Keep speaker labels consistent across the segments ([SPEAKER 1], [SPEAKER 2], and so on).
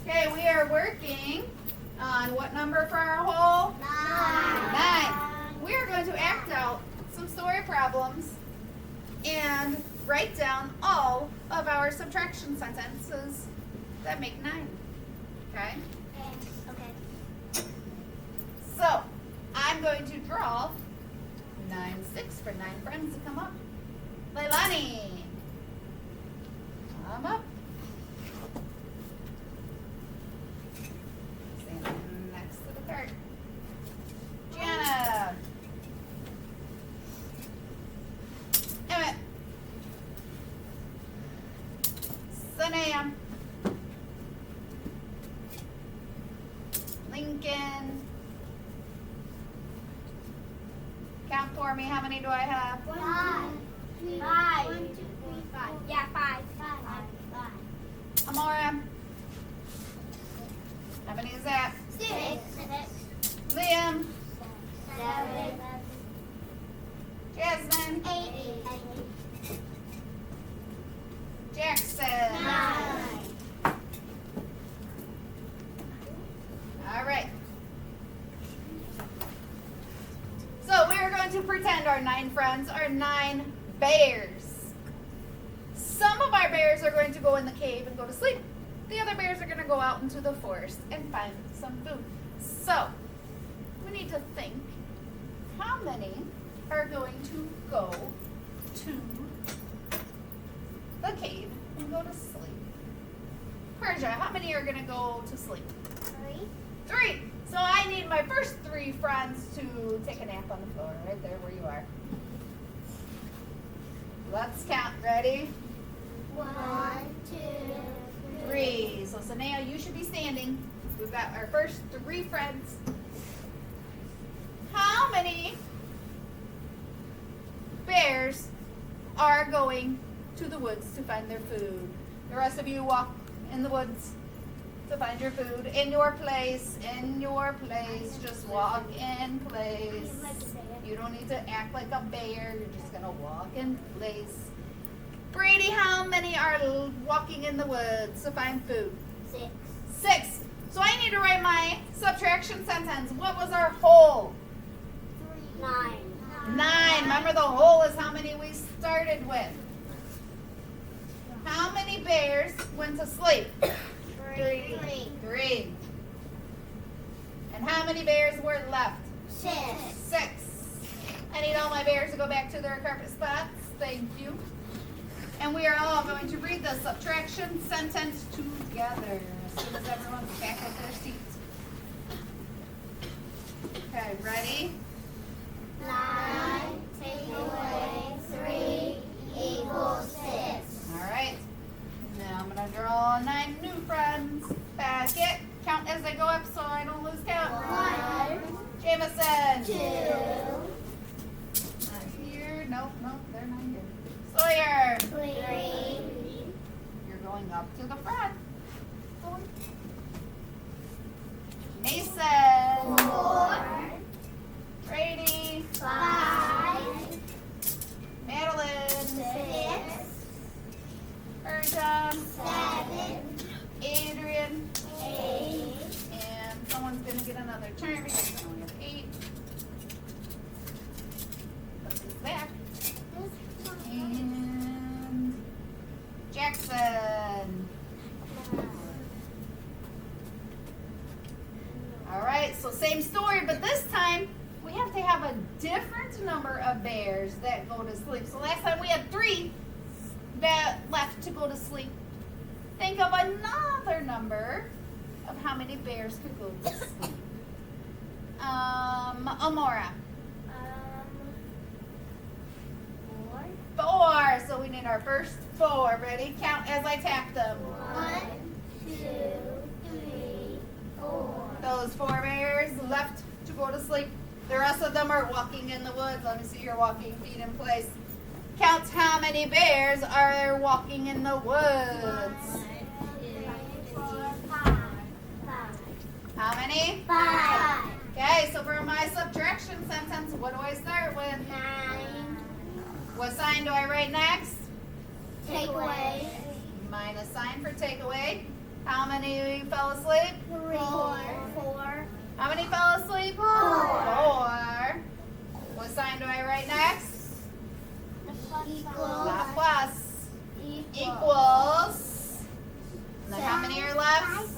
[SPEAKER 1] Okay, we are working on what number for our whole? 9. We are going to act out some story problems and write down all of our subtraction sentences that make 9. Okay?
[SPEAKER 2] Okay.
[SPEAKER 1] So, I'm going to draw 9, 6 for 9 friends to come up. Leilani, come up. Stand next to the cart. Gianna. Emmett. Sanam. Lincoln. Count for me. How many do I have?
[SPEAKER 2] 5. 1, 2, 3, 5. Yeah, 5. 5.
[SPEAKER 1] Amora. How many is that?
[SPEAKER 2] 6.
[SPEAKER 1] Liam.
[SPEAKER 2] 7.
[SPEAKER 1] Jasmine.
[SPEAKER 2] 8.
[SPEAKER 1] Jackson.
[SPEAKER 2] 9.
[SPEAKER 1] All right. So we are going to pretend our 9 friends are 9 bears. Some of our bears are going to go in the cave and go to sleep. The other bears are going to go out into the forest and find some food. So we need to think how many are going to go to the cave and go to sleep. Persia, how many are going to go to sleep? 3. So I need my first 3 friends to take a nap on the floor, right there where you are. Let's count. Ready?
[SPEAKER 2] 1, 2,
[SPEAKER 1] 3. So Sanea, you should be standing. We've got our first 3 friends. How many bears are going to the woods to find their food? The rest of you walk in the woods to find your food. In your place, just walk in place. You don't need to act like a bear, you're just gonna walk in place. Brady, how many are walking in the woods to find food?
[SPEAKER 2] 6.
[SPEAKER 1] 6. So I need to write my subtraction sentence. What was our whole?
[SPEAKER 2] 9.
[SPEAKER 1] 9. Remember the whole is how many we started with. How many bears went to sleep?
[SPEAKER 2] 3.
[SPEAKER 1] 3. And how many bears were left?
[SPEAKER 2] 6.
[SPEAKER 1] 6. I need all my bears to go back to their carpet spots. Thank you. And we are all going to read the subtraction sentence together as soon as everyone's back at their seats. Okay, ready?
[SPEAKER 2] 9 take away 3 equals 6.
[SPEAKER 1] All right. Now I'm going to draw 9 new friends. Back it. Count as they go up so I don't lose count.
[SPEAKER 2] 1,
[SPEAKER 1] Jameson.
[SPEAKER 2] 2,
[SPEAKER 1] Not here. Nope, they're not here. Sawyer.
[SPEAKER 2] 3,
[SPEAKER 1] You're going up to the front. Mason.
[SPEAKER 2] 4,
[SPEAKER 1] Brady.
[SPEAKER 2] 5,
[SPEAKER 1] Madeline.
[SPEAKER 2] 6,
[SPEAKER 1] Persia.
[SPEAKER 2] 7,
[SPEAKER 1] Adrian.
[SPEAKER 2] 8,
[SPEAKER 1] And someone's going to get another turn because we only have 8. Put this back. And Jackson. All right, so same story, but this time we have to have a different number of bears that go to sleep. So last time we had 3 that left to go to sleep. Think of another number of how many bears could go to sleep. Amora.
[SPEAKER 2] 4,
[SPEAKER 1] 4. So we need our first 4. Ready? Count as I tap them.
[SPEAKER 2] 1, 2, 3, 4.
[SPEAKER 1] Those 4 bears left to go to sleep. The rest of them are walking in the woods. Let me see your walking feet in place. Count how many bears are there walking in the woods.
[SPEAKER 2] 5.
[SPEAKER 1] How many?
[SPEAKER 2] 5.
[SPEAKER 1] Okay, so for my subtraction sentence, what do I start with?
[SPEAKER 2] 9.
[SPEAKER 1] What sign do I write next?
[SPEAKER 2] Take away.
[SPEAKER 1] Minus sign for takeaway. How many fell asleep?
[SPEAKER 2] 3. 4.
[SPEAKER 1] How many fell asleep?
[SPEAKER 2] 4.
[SPEAKER 1] 4. What sign do I write next? La plus. Equals. And then how many are left?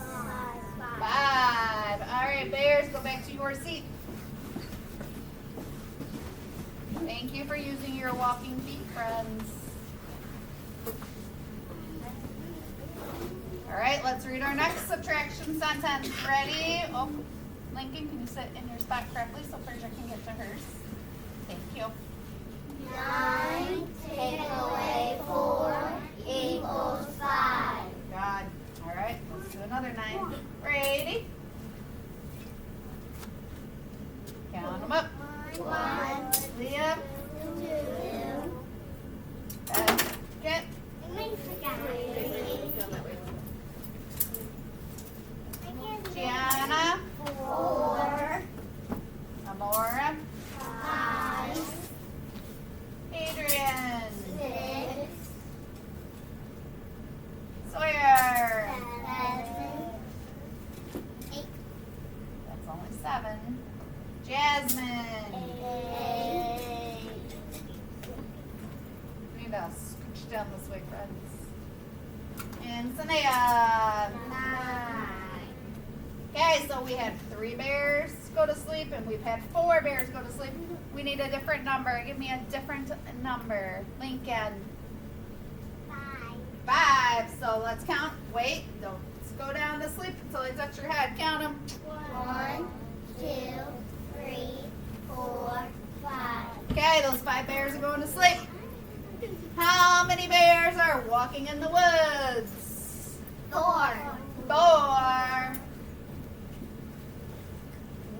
[SPEAKER 1] 5. All right, bears, go back to your seat. Thank you for using your walking feet, friends. All right, let's read our next subtraction sentence. Ready? Oh, Lincoln, can you sit in your spot correctly so Persia can get to hers? Thank you.
[SPEAKER 2] 9 take away 4 equals 5.
[SPEAKER 1] God. All right, let's do another 9. Ready? Count them up.
[SPEAKER 2] 1,
[SPEAKER 1] Leah,
[SPEAKER 2] 2,
[SPEAKER 1] get. Gianna,
[SPEAKER 2] 4,
[SPEAKER 1] Amora,
[SPEAKER 2] 5,
[SPEAKER 1] Adrian,
[SPEAKER 2] 6,
[SPEAKER 1] Sawyer.
[SPEAKER 2] 7, 8,
[SPEAKER 1] That's only 7. Jasmine.
[SPEAKER 2] 8.
[SPEAKER 1] We need to scooch down this way, friends. And Sanaya.
[SPEAKER 2] 9.
[SPEAKER 1] Okay, so we had 3 bears go to sleep, and we've had 4 bears go to sleep. We need a different number. Give me a different number. Lincoln. 5. So let's count. Wait, don't go down to sleep until they touch your head. Count them.
[SPEAKER 2] 1, 2, 3, 4, 5.
[SPEAKER 1] Okay, those 5 bears are going to sleep. How many bears are walking in the woods?
[SPEAKER 2] 4.
[SPEAKER 1] 4.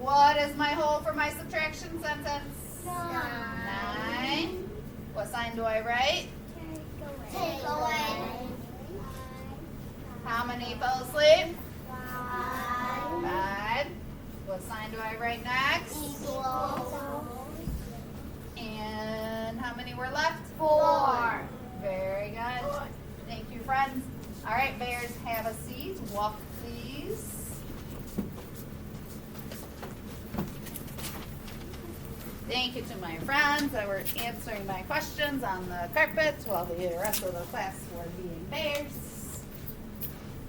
[SPEAKER 1] What is my whole for my subtraction sentence? 9. What sign do I write?
[SPEAKER 2] Take away.
[SPEAKER 1] How many fell asleep?
[SPEAKER 2] 5.
[SPEAKER 1] 5. What sign do I write next?
[SPEAKER 2] Equals.
[SPEAKER 1] And how many were left?
[SPEAKER 2] 4.
[SPEAKER 1] Very good. Thank you, friends. All right, bears, have a seat. Walk, please. Thank you to my friends that were answering my questions on the carpet while the rest of the class were being bears.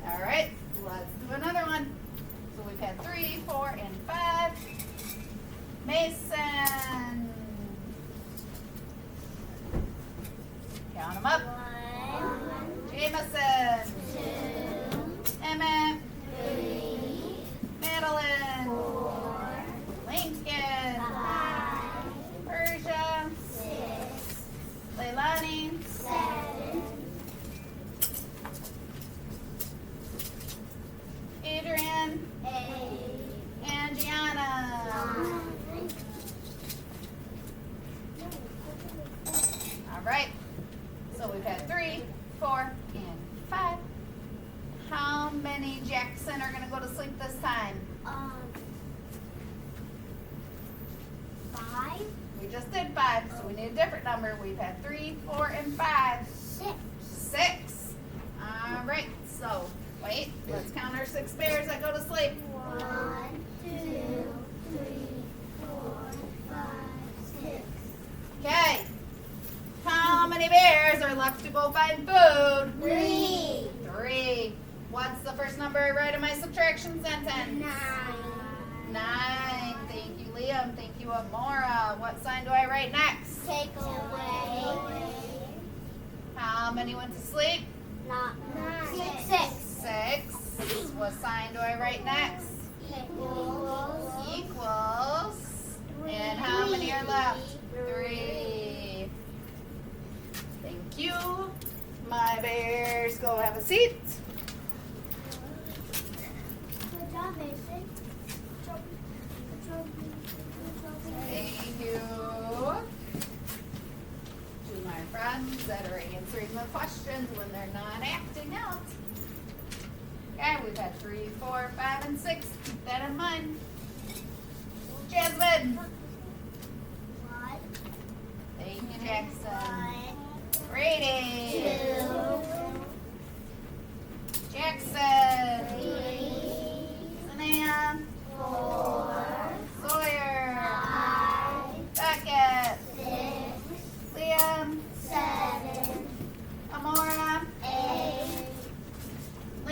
[SPEAKER 1] All right, let's do another one. So we've had 3, 4, and 5. Mason. Count them up.
[SPEAKER 2] 1,
[SPEAKER 1] Jameson.
[SPEAKER 2] 2,
[SPEAKER 1] Emmett.
[SPEAKER 2] 3,
[SPEAKER 1] Madeline.
[SPEAKER 2] 4,
[SPEAKER 1] Lincoln.
[SPEAKER 2] 5,
[SPEAKER 1] Persia.
[SPEAKER 2] 6,
[SPEAKER 1] Leilani.
[SPEAKER 2] 7,
[SPEAKER 1] Adrian.
[SPEAKER 2] 8,
[SPEAKER 1] And Gianna.
[SPEAKER 2] 9.
[SPEAKER 1] All right. So we've had 3, 4, and 5. How many Jackson are going to go to sleep this time?
[SPEAKER 2] 5,
[SPEAKER 1] We just did 5, so we need a different number. We've had 3, 4, and 5.
[SPEAKER 2] 6.
[SPEAKER 1] 6. All right. So wait. Let's count our 6 bears that go to sleep.
[SPEAKER 2] 1, 2, 3, 4, 5, 6.
[SPEAKER 1] Okay. How many bears are left to go find food?
[SPEAKER 2] 3.
[SPEAKER 1] 3. What's the first number I write in my subtraction sentence?
[SPEAKER 2] 9.
[SPEAKER 1] 9. Thank you, Liam. Thank you, Amora. What sign do I write next?
[SPEAKER 2] Take away.
[SPEAKER 1] How many went to sleep?
[SPEAKER 2] Not 9. 6.
[SPEAKER 1] 6. What sign do I write next?
[SPEAKER 2] Equals.
[SPEAKER 1] Equals. And how many are left? 3. Thank you. My bears, go have a seat.
[SPEAKER 2] Good job, Mason.
[SPEAKER 1] Thank you to my friends that are answering the questions when they're not acting out. Okay, we've had 3, 4, 5, and 6. Keep that in mind. Jasmine.
[SPEAKER 2] 1.
[SPEAKER 1] Thank you, Jackson.
[SPEAKER 2] 1,
[SPEAKER 1] Brady.
[SPEAKER 2] 2,
[SPEAKER 1] Jackson.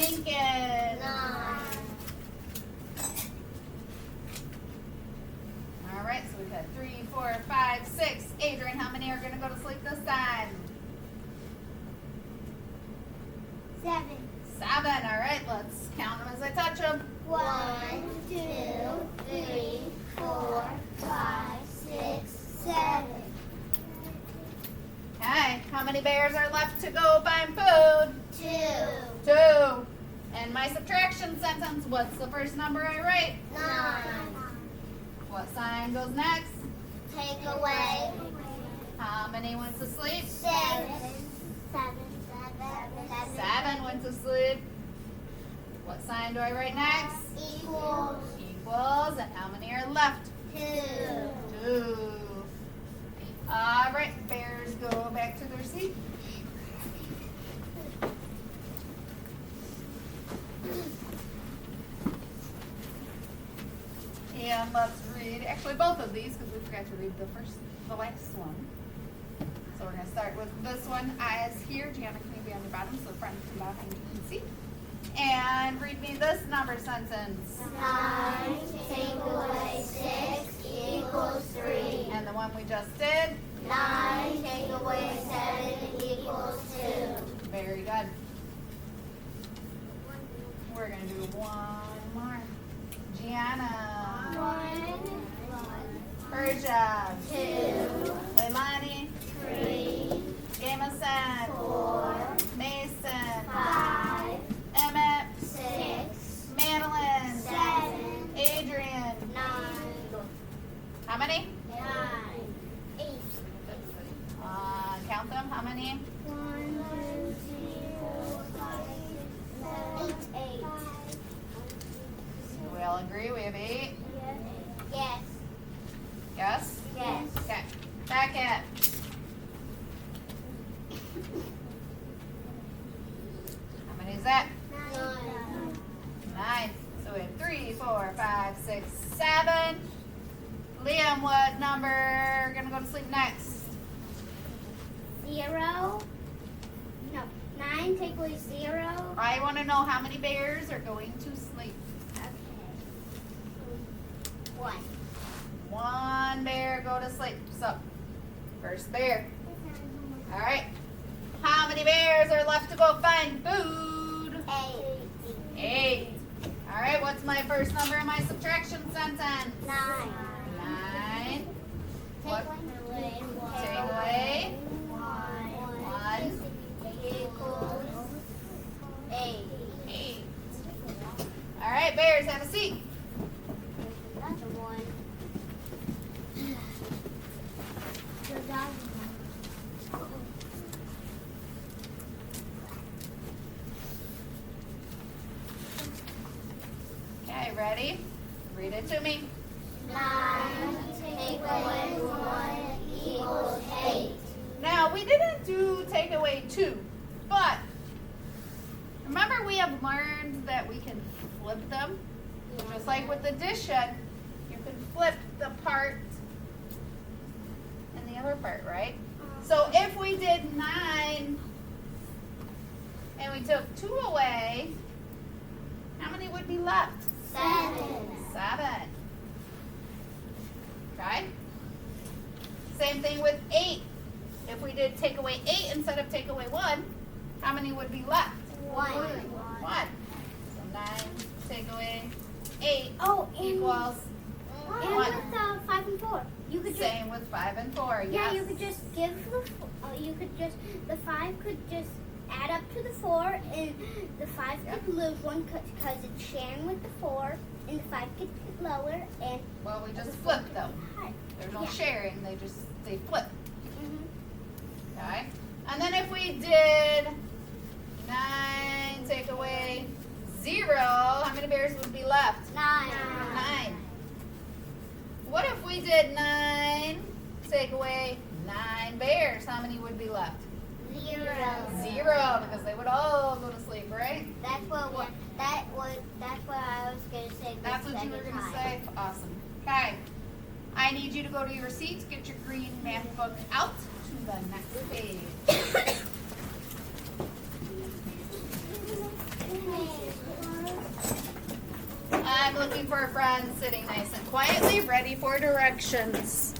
[SPEAKER 1] Lincoln.
[SPEAKER 2] 9.
[SPEAKER 1] All right, so we've had 3, 4, 5, 6. Adrian, how many are going to go to sleep this time?
[SPEAKER 2] 7.
[SPEAKER 1] 7. All right, let's count them as I touch them.
[SPEAKER 2] 1, 2, 3, 4, 5, 6, 7.
[SPEAKER 1] Okay, how many bears are left to go find food?
[SPEAKER 2] 2.
[SPEAKER 1] 2. And my subtraction sentence, what's the first number I write?
[SPEAKER 2] 9.
[SPEAKER 1] What sign goes next?
[SPEAKER 2] Take away.
[SPEAKER 1] How many went to sleep?
[SPEAKER 2] 7.
[SPEAKER 1] 7 went to sleep. What sign do I write next?
[SPEAKER 2] Equals
[SPEAKER 1] Equals. And how many are left?
[SPEAKER 2] 2.
[SPEAKER 1] 2. All right, bears go back to their seat. And let's read, actually both of these because we forgot to read the last one. So we're going to start with this one. Eyes here. Gianna, can you be on the bottom so the front and back and you can see? And read me this number sentence.
[SPEAKER 2] 9 take away 6 equals 3.
[SPEAKER 1] And the one we just did.
[SPEAKER 2] 9 take away 7 equals 2.
[SPEAKER 1] Very good. We're going to do one more. Gianna.
[SPEAKER 2] 1,
[SPEAKER 1] Persia.
[SPEAKER 2] 2,
[SPEAKER 1] Leilani.
[SPEAKER 2] 3,
[SPEAKER 1] Jameson.
[SPEAKER 2] 4,
[SPEAKER 1] Mason.
[SPEAKER 2] 5,
[SPEAKER 1] Emmett.
[SPEAKER 2] 6,
[SPEAKER 1] Madeline.
[SPEAKER 2] 7,
[SPEAKER 1] Adrian.
[SPEAKER 2] 9,
[SPEAKER 1] How many?
[SPEAKER 2] 9, 8.
[SPEAKER 1] Count them. How many?
[SPEAKER 2] 1, 2, 3, 4, 5, 6, 7, 8.
[SPEAKER 1] We all agree we have 8.
[SPEAKER 2] Yes.
[SPEAKER 1] Yes?
[SPEAKER 2] Yes.
[SPEAKER 1] Okay. Back at. How many is that? 9. So we have 3, 4, 5, 6, 7. Liam, what number gonna go to sleep next?
[SPEAKER 2] 0. No. 9 take away 0.
[SPEAKER 1] I want to know how many bears are going to sleep.
[SPEAKER 2] Okay. 1.
[SPEAKER 1] 1 bear go to sleep. So, first bear. All right. How many bears are left to go find food?
[SPEAKER 2] 8.
[SPEAKER 1] 8. All right. What's my first number in my subtraction sentence?
[SPEAKER 2] 9.
[SPEAKER 1] 9. What?
[SPEAKER 2] Take
[SPEAKER 1] Take away
[SPEAKER 2] 1 equals 8.
[SPEAKER 1] 8. All right, bears, have a seat.
[SPEAKER 2] That's a 1.
[SPEAKER 1] Okay, ready? Read it to me.
[SPEAKER 2] 9 take away 1 equals 8.
[SPEAKER 1] Now, we didn't do take away 2, but remember we have learned that we can flip them? Just like with addition, you can flip the part and the other part, right? So if we did 9 and we took 2 away, how many would be left?
[SPEAKER 2] 7.
[SPEAKER 1] 7. Okay? Same thing with 8. If we did take away 8 instead of take away 1, how many would be left?
[SPEAKER 2] 1.
[SPEAKER 1] 1. So 9 take away 8
[SPEAKER 2] Oh,
[SPEAKER 1] equals
[SPEAKER 2] and
[SPEAKER 1] One.
[SPEAKER 2] with 5 and 4, you could just
[SPEAKER 1] same with 5 and 4.
[SPEAKER 2] yeah,
[SPEAKER 1] Yes.
[SPEAKER 2] you could just give the 5 could just add up to the 4, and the 5
[SPEAKER 1] Yep.
[SPEAKER 2] could lose one because it's sharing with the 4, and the 5 could lower and
[SPEAKER 1] Well, we just flipped them.
[SPEAKER 2] higher.
[SPEAKER 1] There's no
[SPEAKER 2] Yeah.
[SPEAKER 1] sharing. They flip.
[SPEAKER 2] Mm-hmm.
[SPEAKER 1] Okay? And then if we did 9 take away 0, how many bears would be left?
[SPEAKER 2] 9.
[SPEAKER 1] 9. What if we did 9 take away 9 bears? How many would be left?
[SPEAKER 2] 0.
[SPEAKER 1] 0, because they would all go to sleep, right?
[SPEAKER 2] That's what I was gonna say.
[SPEAKER 1] That's what you were going to say? Awesome. Okay. I need you to go to your seats, get your green math book out to the next page.
[SPEAKER 2] say.
[SPEAKER 1] I'm looking for a friend sitting nice and quietly, ready for directions.